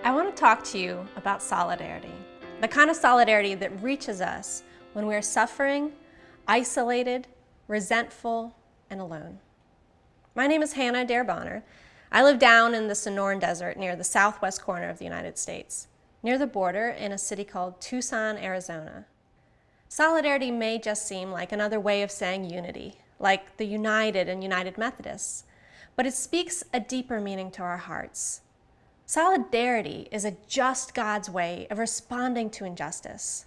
I want to talk to you about solidarity, the kind of solidarity that reaches us when we are suffering, isolated, resentful, and alone. My name is Adair Bonner. I live down in the Sonoran Desert near the southwest corner of the United States, near the border in a city called Tucson, Arizona. Solidarity may just seem like another way of saying unity, like the United and United Methodists, but it speaks a deeper meaning to our hearts. Solidarity is a just God's way of responding to injustice.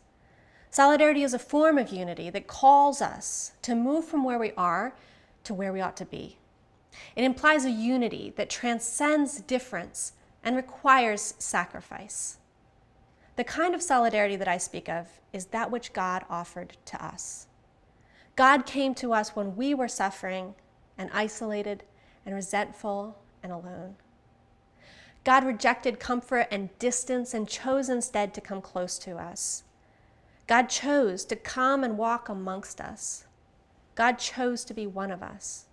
Solidarity is a form of unity that calls us to move from where we are to where we ought to be. It implies a unity that transcends difference and requires sacrifice. The kind of solidarity that I speak of is that which God offered to us. God came to us when we were suffering and isolated and resentful and alone. God rejected comfort and distance and chose instead to come close to us. God chose to come and walk amongst us. God chose to be one of us.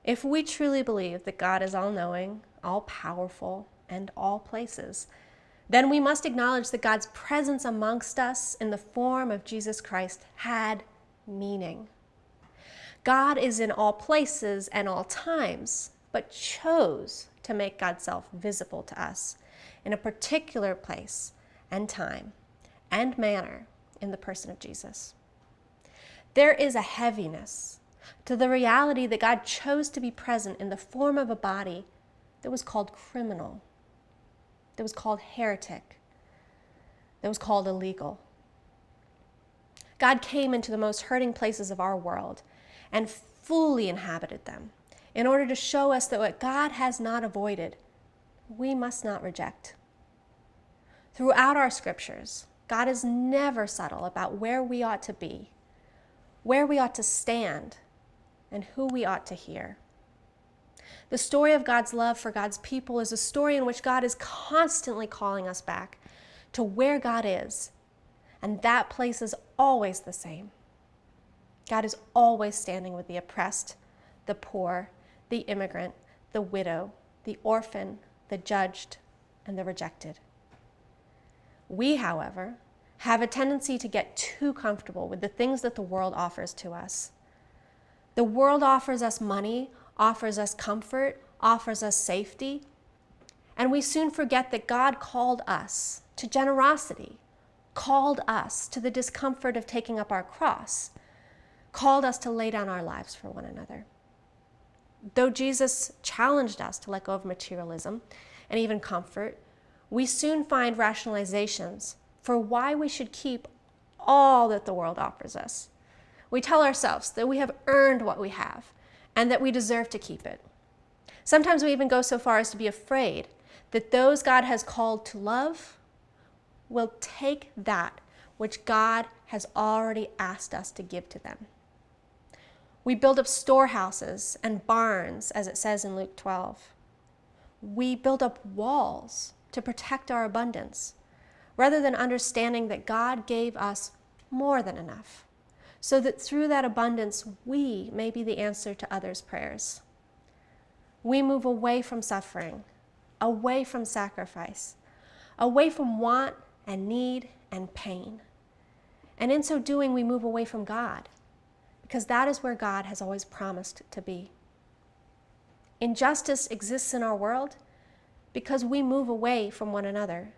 If we truly believe that God is all-knowing, all-powerful, and all places, then we must acknowledge that God's presence amongst us in the form of Jesus Christ had meaning. God is in all places and all times, but chose to make God's self visible to us in a particular place and time and manner in the person of Jesus. There is a heaviness to the reality that God chose to be present in the form of a body that was called criminal, that was called heretic, that was called illegal. God came into the most hurting places of our world and fully inhabited them in order to show us that what God has not avoided, we must not reject. Throughout our scriptures, God is never subtle about where we ought to be, where we ought to stand, and who we ought to hear. The story of God's love for God's people is a story in which God is constantly calling us back to where God is, and that place is always the same. God is always standing with the oppressed, the poor, the immigrant, the widow, the orphan, the judged, and the rejected. We, however, have a tendency to get too comfortable with the things that the world offers to us. The world offers us money, offers us comfort, offers us safety, and we soon forget that God called us to generosity, called us to the discomfort of taking up our cross, called us to lay down our lives for one another. Though Jesus challenged us to let go of materialism and even comfort, we soon find rationalizations for why we should keep all that the world offers us. We tell ourselves that we have earned what we have and that we deserve to keep it. Sometimes we even go so far as to be afraid that those God has called to love will take that which God has already asked us to give to them. We build up storehouses and barns, as it says in Luke 12. We build up walls to protect our abundance, rather than understanding that God gave us more than enough, so that through that abundance, we may be the answer to others' prayers. We move away from suffering, away from sacrifice, away from want and need and pain. And in so doing, we move away from God, because that is where God has always promised to be. Injustice exists in our world because we move away from one another.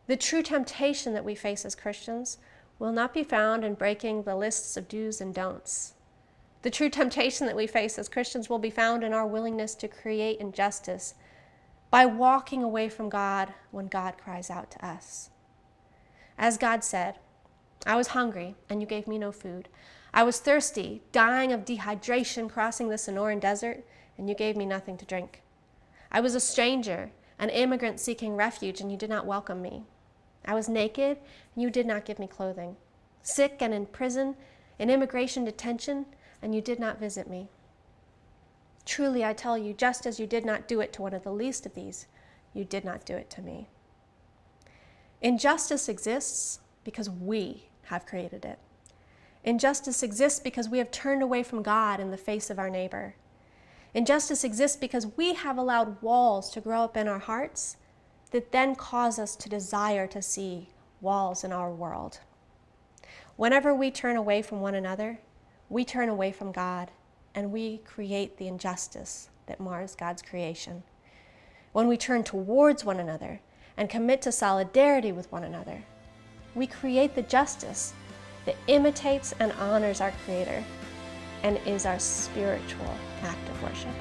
The true temptation that we face as Christians will not be found in breaking the lists of do's and don'ts. The true temptation that we face as Christians will be found in our willingness to create injustice by walking away from God when God cries out to us. As God said, "I was hungry, and you gave me no food. I was thirsty, dying of dehydration, crossing the Sonoran Desert, and you gave me nothing to drink. I was a stranger, an immigrant seeking refuge, and you did not welcome me. I was naked, and you did not give me clothing. Sick and in prison, in immigration detention, and you did not visit me. Truly, I tell you, just as you did not do it to one of the least of these, you did not do it to me." Injustice exists because we have created it. Injustice exists because we have turned away from God in the face of our neighbor. Injustice exists because we have allowed walls to grow up in our hearts that then cause us to desire to see walls in our world. Whenever we turn away from one another, we turn away from God, and we create the injustice that mars God's creation. When we turn towards one another and commit to solidarity with one another, we create the justice that imitates and honors our Creator and is our spiritual act of worship.